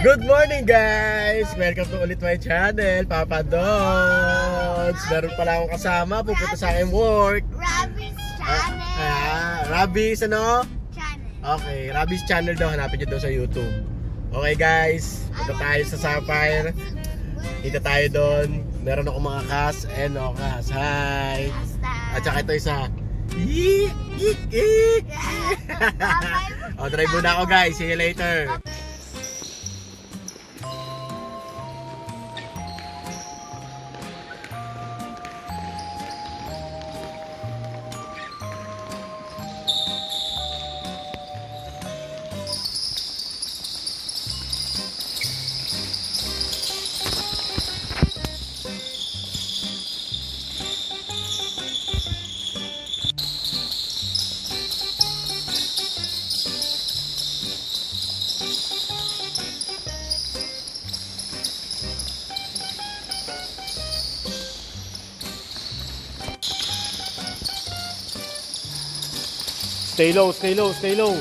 Good morning guys! Welcome to ulit my channel, Papa Dogs. Meron pala akong kasama, pupunta sa aking work. Robbie's channel. Robbie's ano? Channel. Okay, Robbie's channel daw, hanapin nyo daw sa YouTube. Okay guys, punta tayo sa Sapphire. Kita tayo doon. Meron akong mga cast and no cast. Hi! At saka ito isa. Eek! Eek! Eek! O, drive muna ako guys. See you later. Stay low, stay low, stay low.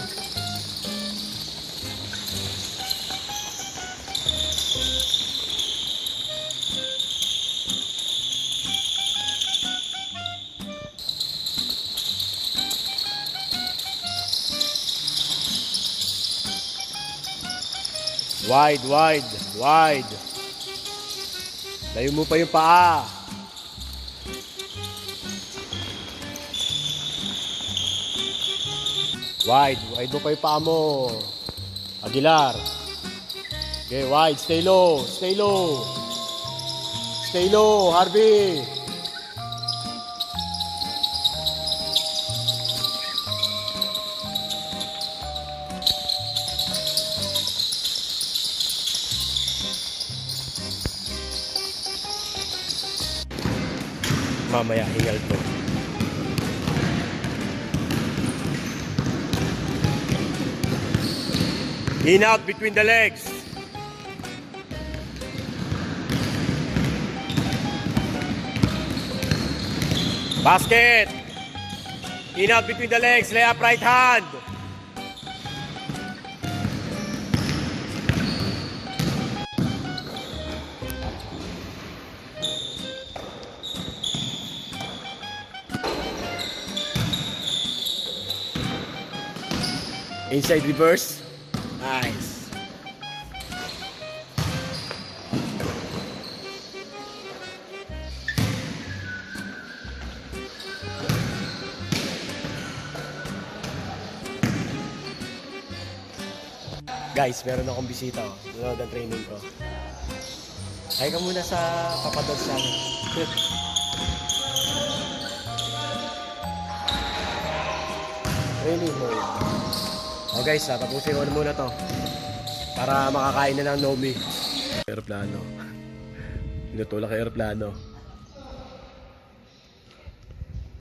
Wide, wide, wide. Layo mo pa yung paa. Wide, wide mo pa yung paa mo. Aguilar. Okay, wide, stay low, stay low. Stay low, Harvey. Mamaya, hingal to. In out between the legs. Basket. In out between the legs. Lay up right hand. Inside reverse. Nice. Guys, meron akong bisita. Nanood ang training ko. Hi ka muna sa Papa Dogs channel. Training mode. Oh guys, tapusin ko na muna to para makakain na ng Nomi. Aeroplano. Pinutulak ang aeroplano.